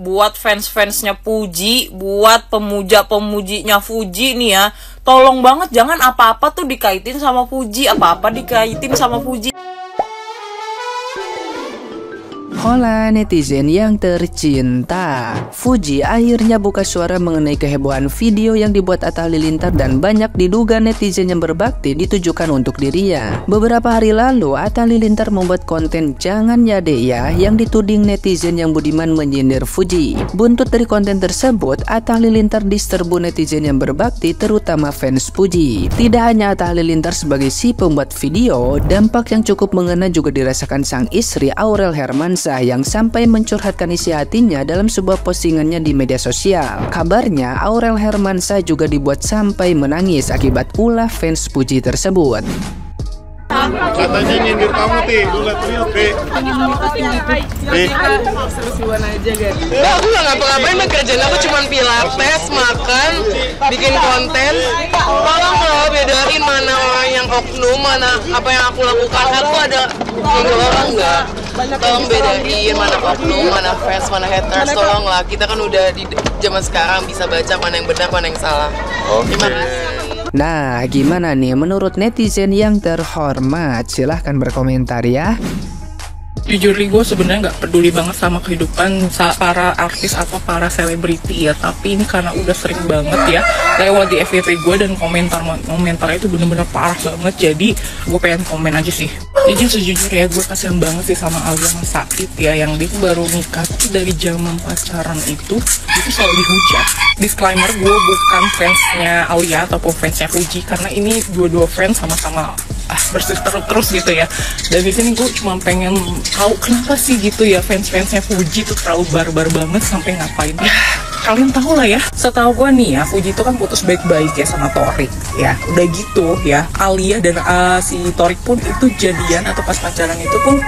buat fans-fansnya Fuji, buat pemuja-pemujinya Fuji nih ya, tolong banget jangan apa-apa tuh dikaitin sama Fuji, apa-apa dikaitin sama Fuji. Hola netizen yang tercinta, Fuji akhirnya buka suara mengenai kehebohan video yang dibuat Atta Halilintar dan banyak diduga netizen yang berbakti ditujukan untuk dirinya. Beberapa hari lalu Atta Halilintar membuat konten "Jangan ya dek ya" yang dituding netizen yang budiman menyindir Fuji. Buntut dari konten tersebut, Atta Halilintar diserbu netizen yang berbakti terutama fans Fuji. Tidak hanya Atta Halilintar sebagai si pembuat video, dampak yang cukup mengena juga dirasakan sang istri Aurel Hermansyah yang sampai mencurhatkan isi hatinya dalam sebuah postingannya di media sosial. Kabarnya Aurel Hermansyah juga dibuat sampai menangis akibat ulah fans Fuji tersebut. Katanya nyindir kamu, Ti. Lu liat real, Ti. Seru-seruan aja, guys. Enggak, aku gak ngapa-ngapain, kerjaan aku cuma pilates, makan, bikin konten. Tolong loh bedain mana yang oknum, mana apa yang aku lakukan. Aku ada 3 orang enggak. Tolong bedain mana oknum, mana fans, mana haters. Tolonglah, kita kan udah di zaman sekarang bisa baca mana yang benar, mana yang salah. Terima kasih. Nah, gimana nih menurut netizen yang terhormat? Silahkan berkomentar ya. Jujur nih, gue sebenarnya nggak peduli banget sama kehidupan para artis atau para selebriti ya, tapi ini karena udah sering banget ya lewat di FYP gue dan komentarnya itu bener-bener parah banget, jadi gue pengen komen aja sih. Jadi sejujurnya gue kasihan banget sih sama Alia sama Sakit ya, yang dia baru nikah tuh dari zaman pacaran itu selalu dihujat. Disclaimer, gue bukan fansnya Alia ataupun fansnya Fuji, karena ini dua-dua fans sama-sama bersister terus gitu ya. Dan di sini gue cuma pengen tahu kenapa sih gitu ya fans-fansnya Fuji tuh terlalu barbar banget sampai ngapain ya. Kalian tahu lah ya, setahu gue nih ya, Fuji itu kan putus baik-baik ya sama Torik ya. Udah gitu ya, Alia dan si Torik pun itu jadian atau pas pacaran itu pun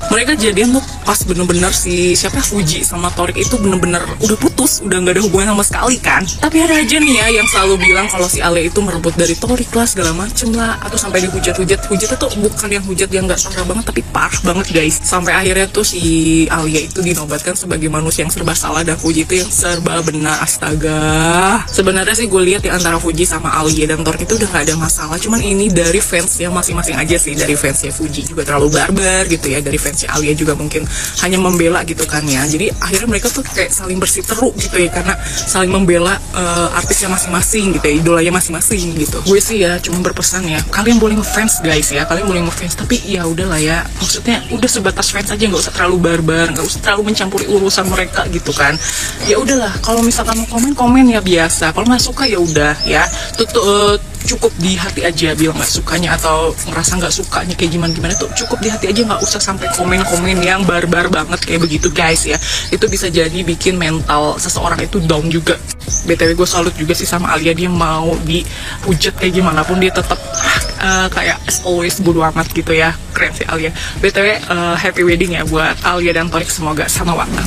mereka jadian tuh pas bener-bener si Fuji sama Torik itu bener-bener udah putus, udah nggak ada hubungan sama sekali kan. Tapi ada aja nih ya yang selalu bilang kalau si Alia itu merebut dari Torik lah segala macem lah, atau sampai dihujat-hujat. Hujatnya tuh bukan yang hujat yang nggak parah banget, tapi parah banget guys. Sampai akhirnya tuh si Alia itu dinobatkan sebagai manusia yang serba salah dan Fuji itu yang serba benar. Astaga, sebenarnya sih gue lihat di antara Fuji sama Alia dan Torik itu udah nggak ada masalah. Cuman ini dari fansnya masing-masing aja sih. Dari fansnya Fuji juga terlalu barbar gitu ya, dari fansnya Alia juga mungkin hanya membela gitu kan ya. Jadi akhirnya mereka tuh kayak saling bersiteru gitu ya, karena saling membela artisnya masing-masing gitu ya, idolanya masing-masing gitu. Gue sih ya cuma berpesan ya, kalian boleh ngefans guys ya, kalian boleh ngefans, tapi ya udahlah ya, maksudnya udah sebatas fans aja, nggak usah terlalu barbar, nggak usah terlalu mencampuri urusan mereka gitu kan. Ya udahlah, kalau misalkan mau komen ya biasa, kalau nggak suka ya udah ya, cukup di hati aja bilang nggak sukanya atau ngerasa nggak sukanya kayak gimana tuh cukup di hati aja, nggak usah sampai komen-komen yang barbar banget kayak begitu guys ya. Itu bisa jadi bikin mental seseorang itu down juga. BTW gue salut juga sih sama Alia, dia mau dihujat kayak gimana pun dia tetap kayak as always bodo amat gitu ya. Keren sih Alia. BTW happy wedding ya buat Alia dan Torik, semoga sama waktu.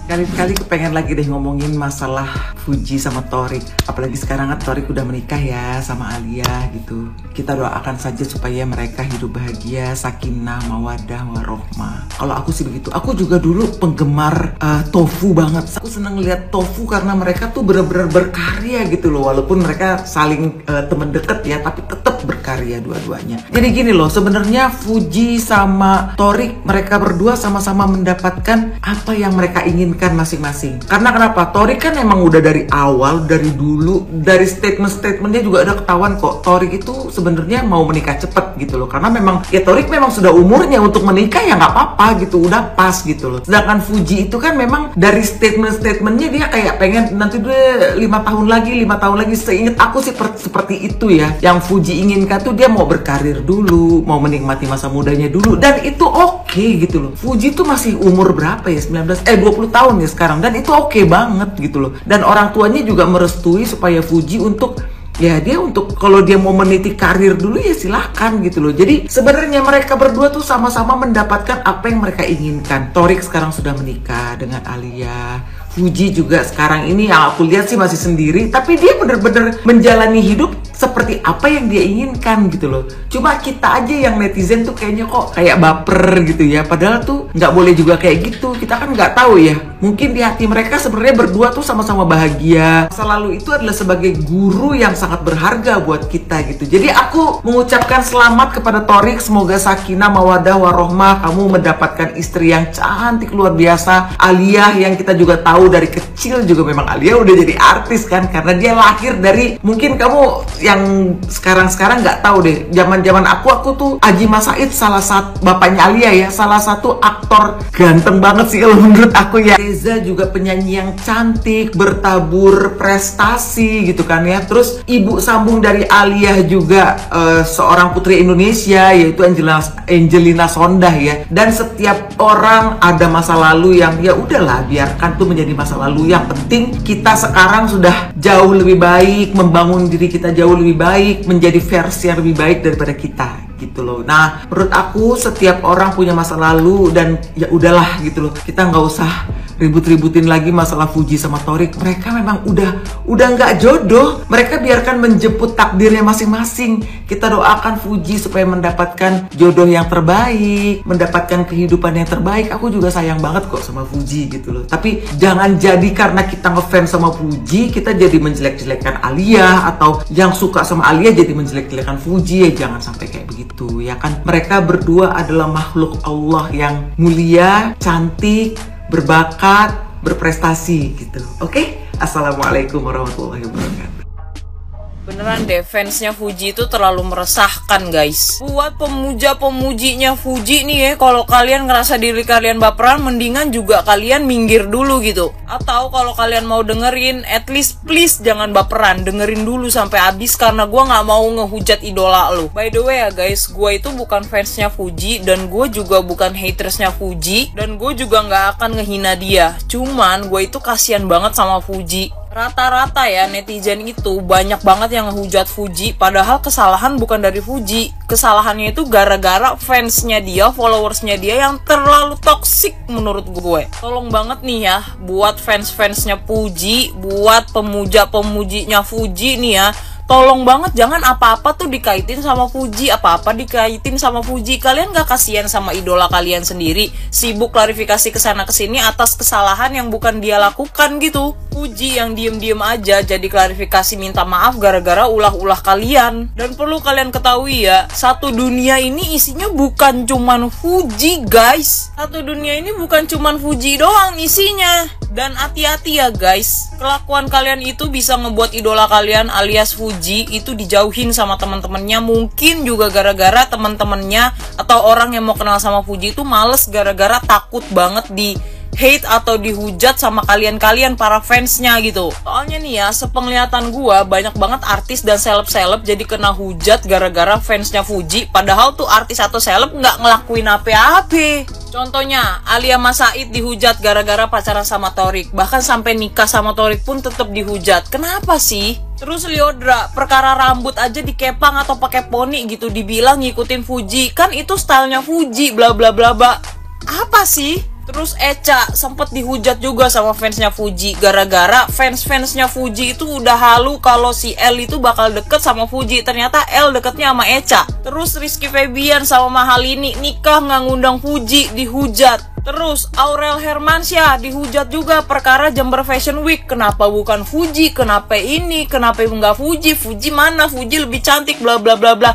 Kali-kali kepengen lagi deh ngomongin masalah Fuji sama Torik. Apalagi sekarang kan Torik udah menikah ya sama Alia gitu. Kita doakan saja supaya mereka hidup bahagia, sakinah, mawadah, warohmah. Kalau aku sih begitu. Aku juga dulu penggemar Tofu banget. Aku seneng lihat Tofu karena mereka tuh bener-bener berkarya gitu loh. Walaupun mereka saling temen deket ya, tapi tetap berkarya dua-duanya. Jadi gini loh, sebenarnya Fuji sama Torik, mereka berdua sama-sama mendapatkan apa yang mereka inginkan masing-masing. Karena kenapa? Torik kan emang udah dari awal, dari dulu, dari statement-statementnya juga ada ketahuan kok Torik itu sebenarnya mau menikah cepet gitu loh. Karena memang ya Torik memang sudah umurnya untuk menikah, ya nggak apa-apa gitu, udah pas gitu loh. Sedangkan Fuji itu kan memang dari statement-statementnya dia kayak pengen nanti dia 5 tahun lagi. Seingat aku sih seperti itu ya. Yang Fuji inginkan tuh dia mau berkarir dulu, mau menikmati masa mudanya dulu, dan itu oke gitu loh. Fuji tuh masih umur berapa ya? 20 tahun ya sekarang, dan itu oke banget gitu loh. Dan orang tuanya juga merestui supaya Fuji untuk ya dia untuk kalau dia mau meniti karir dulu ya silahkan gitu loh. Jadi sebenarnya mereka berdua tuh sama-sama mendapatkan apa yang mereka inginkan. Torik sekarang sudah menikah dengan Alia. Fuji juga sekarang ini yang aku lihat sih masih sendiri, tapi dia bener-bener menjalani hidup seperti apa yang dia inginkan gitu loh. Cuma kita aja yang netizen tuh kayaknya kok kayak baper gitu ya, padahal tuh nggak boleh juga kayak gitu. Kita kan nggak tahu ya mungkin di hati mereka sebenarnya berdua tuh sama-sama bahagia. Masa lalu itu adalah sebagai guru yang sangat berharga buat kita gitu. Jadi aku mengucapkan selamat kepada Thorik, semoga sakinah, mawadah, warohmah, kamu mendapatkan istri yang cantik luar biasa. Alia yang kita juga tahu dari kecil juga memang Alia udah jadi artis kan, karena dia lahir dari, mungkin kamu yang sekarang nggak tahu deh, zaman aku tuh Aji Mas Said, salah satu bapaknya Alia ya, salah satu aktor ganteng banget sih kalau menurut aku ya. Reza juga penyanyi yang cantik, bertabur prestasi gitu kan ya. Terus ibu sambung dari Alia juga seorang putri Indonesia, yaitu Angelina Sondah ya. Dan setiap orang ada masa lalu yang ya udahlah, biarkan tuh menjadi masa lalu. Yang penting kita sekarang sudah jauh lebih baik, membangun diri kita jauh lebih baik, menjadi versi yang lebih baik daripada kita gitu loh. Nah, menurut aku setiap orang punya masa lalu dan ya udahlah gitu loh. Kita nggak usah ribut-ributin lagi masalah Fuji sama Thorik. Mereka memang udah nggak jodoh. Mereka biarkan menjemput takdirnya masing-masing. Kita doakan Fuji supaya mendapatkan jodoh yang terbaik, mendapatkan kehidupan yang terbaik. Aku juga sayang banget kok sama Fuji gitu loh. Tapi jangan jadi karena kita ngefans sama Fuji, kita jadi menjelek-jelekan Alia, atau yang suka sama Alia jadi menjelek-jelekan Fuji. Ya jangan sampai kayak begitu ya kan. Mereka berdua adalah makhluk Allah yang mulia, cantik, berbakat, berprestasi gitu. Oke? Assalamualaikum warahmatullahi wabarakatuh. Beneran deh, fansnya Fuji itu terlalu meresahkan guys. Buat pemuja-pemujinya Fuji nih ya, kalau kalian ngerasa diri kalian baperan, mendingan juga kalian minggir dulu gitu. Atau kalau kalian mau dengerin, at least please jangan baperan, dengerin dulu sampai habis, karena gue nggak mau ngehujat idola lu. By the way ya guys, gue itu bukan fansnya Fuji, dan gue juga bukan hatersnya Fuji, dan gue juga nggak akan ngehina dia. Cuman gue itu kasihan banget sama Fuji. Rata-rata ya netizen itu banyak banget yang ngehujat Fuji, padahal kesalahan bukan dari Fuji. Kesalahannya itu gara-gara fansnya dia, followersnya dia yang terlalu toksik menurut gue. Tolong banget nih ya, buat fans-fansnya Fuji, buat pemuja-pemujinya Fuji nih ya, tolong banget jangan apa-apa tuh dikaitin sama Fuji, apa-apa dikaitin sama Fuji. Kalian gak kasihan sama idola kalian sendiri, sibuk klarifikasi kesana kesini atas kesalahan yang bukan dia lakukan gitu. Fuji yang diem-diem aja jadi klarifikasi minta maaf gara-gara ulah-ulah kalian. Dan perlu kalian ketahui ya, satu dunia ini isinya bukan cuman Fuji guys. Satu dunia ini bukan cuman Fuji doang isinya. Dan hati-hati ya guys, kelakuan kalian itu bisa ngebuat idola kalian alias Fuji itu dijauhin sama teman-temannya. Mungkin juga gara-gara teman-temannya atau orang yang mau kenal sama Fuji itu males gara-gara takut banget di hate atau dihujat sama kalian-kalian para fansnya gitu. Soalnya nih ya, sepenglihatan gua banyak banget artis dan seleb-seleb jadi kena hujat gara-gara fansnya Fuji, padahal tuh artis atau seleb nggak ngelakuin apa-apa. Contohnya, Alia Mas Said dihujat gara-gara pacaran sama Thorik. Bahkan sampai nikah sama Thorik pun tetap dihujat. Kenapa sih? Terus Lyodra, perkara rambut aja dikepang atau pakai poni gitu dibilang ngikutin Fuji. Kan itu stylenya Fuji, bla bla bla bla. Apa sih? Terus Echa sempet dihujat juga sama fansnya Fuji gara-gara fans-fansnya Fuji itu udah halu kalau si L itu bakal deket sama Fuji. Ternyata L deketnya sama Echa. Terus Rizky Febian sama Mahalini nikah nggak ngundang Fuji, dihujat. Terus Aurel Hermansyah dihujat juga perkara Jember Fashion Week. Kenapa bukan Fuji? Kenapa ini? Kenapa nggak Fuji? Fuji mana? Fuji lebih cantik, bla bla bla bla.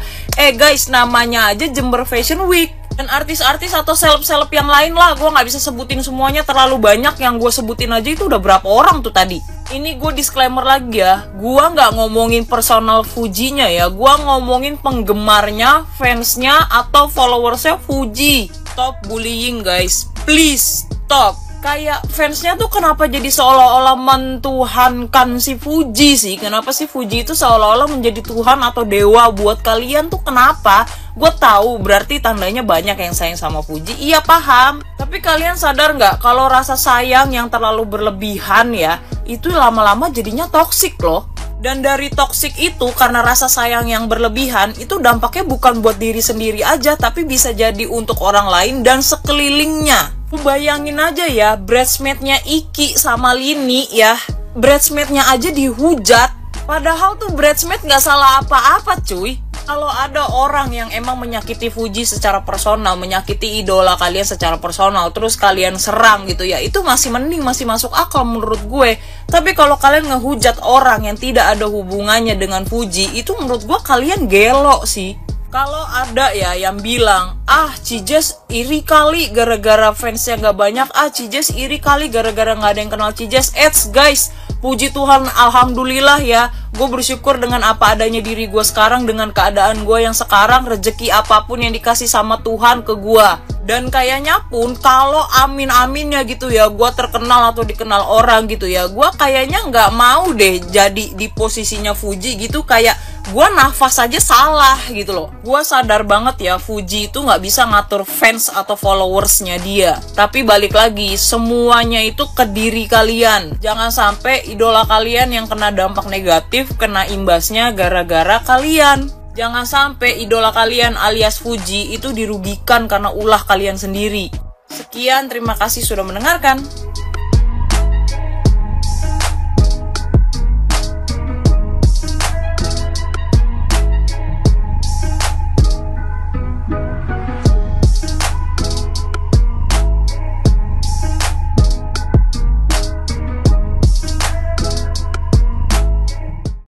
Guys, namanya aja Jember Fashion Week. Dan artis-artis atau seleb-seleb yang lain lah, gue nggak bisa sebutin semuanya, terlalu banyak. Yang gue sebutin aja itu udah berapa orang tuh tadi. Ini gue disclaimer lagi ya, gue nggak ngomongin personal Fujinya ya, gue ngomongin penggemarnya, fansnya, atau followersnya Fuji. Stop bullying guys, please stop. Kayak fansnya tuh kenapa jadi seolah-olah mentuhankan si Fuji sih? Kenapa sih Fuji itu seolah-olah menjadi Tuhan atau dewa buat kalian tuh kenapa? Gue tahu berarti tandanya banyak yang sayang sama Fuji, iya paham. Tapi kalian sadar nggak kalau rasa sayang yang terlalu berlebihan ya, itu lama-lama jadinya toksik loh. Dan dari toksik itu karena rasa sayang yang berlebihan, itu dampaknya bukan buat diri sendiri aja, tapi bisa jadi untuk orang lain dan sekelilingnya. Bayangin aja ya, bridesmaid-nya Iki sama Lini ya, bridesmaid-nya aja dihujat. Padahal tuh bridesmaid gak salah apa-apa cuy. Kalau ada orang yang emang menyakiti Fuji secara personal, menyakiti idola kalian secara personal, terus kalian serang gitu ya, itu masih mending, masih masuk akal menurut gue. Tapi kalau kalian ngehujat orang yang tidak ada hubungannya dengan Fuji, itu menurut gue kalian gelo sih. Kalau ada ya yang bilang, Cijes iri kali gara-gara fansnya gak banyak, Cijes iri kali gara-gara gak ada yang kenal Cijes. Guys, puji Tuhan, alhamdulillah ya, gue bersyukur dengan apa adanya diri gue sekarang, dengan keadaan gue yang sekarang, rezeki apapun yang dikasih sama Tuhan ke gue. Dan kayaknya pun kalau amin-aminnya gitu ya, gue terkenal atau dikenal orang gitu ya, gue kayaknya nggak mau deh jadi di posisinya Fuji gitu, kayak gue nafas aja salah gitu loh. Gue sadar banget ya, Fuji itu nggak bisa ngatur fans atau followersnya dia. Tapi balik lagi, semuanya itu ke diri kalian. Jangan sampai idola kalian yang kena dampak negatif, kena imbasnya gara-gara kalian. Jangan sampai idola kalian alias Fuji itu dirugikan karena ulah kalian sendiri. Sekian, terima kasih sudah mendengarkan.